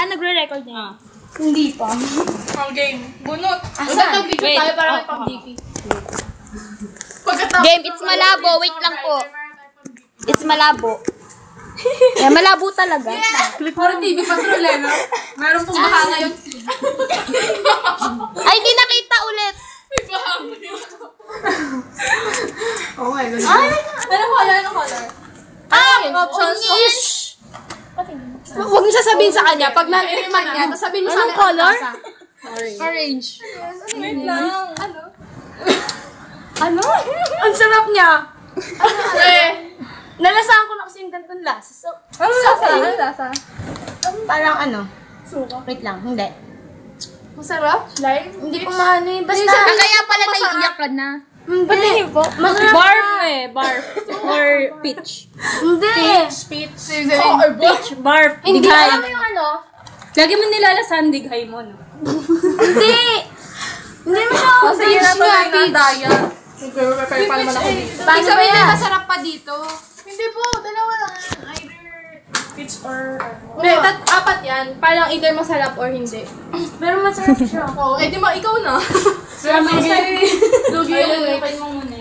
nagre-record na. Hindi pa. Ang game. Bunot. Asan? Video tayo para may pang-DP. Game, it's malabo. Wait lang po. It's malabo. Yeah, malabo talaga. Parang TV Patrol eh, no? Meron pong baha ngayon. Ay, hindi nakita ulit. May baha ngayon. Oh my God. Ay! Anong color? Anong color? Options. Huwag niyo sasabihin sa kanya. Pag nag-iman niya, sasabihin niyo sa kanya. Anong color? Orange. Wait lang. Ano? Ano? Ang sarap niya. Nalasahan ko na kasi yung ganitong lasa. So, Ano lasa? Ano lasa? parang ano? Suka. Wait lang, hindi. Masarap? Lime? Hindi ko maano eh. Basta, Kaya pala naiiyak ka na. hindi. Masarap. Barf eh. Barf. Or peach. Hindi. Peach. Or Peach. Barf. Hindi, Dighay. alam mo yung ano? Lagi mo nilalasan dighay mo, no? Hindi. Hindi mo siya. Sige na to yung daya. Nag-prepare pa naman ako dito. Paano ba yan? Masarap pa dito. Hindi po, dalawa lang. Either peach or... Hindi, apat yan. Parang either masarap or hindi. Pero masarap siya. Oo, eh di ikaw na. Lugi. Lugi Ayun, yung kain mo muna.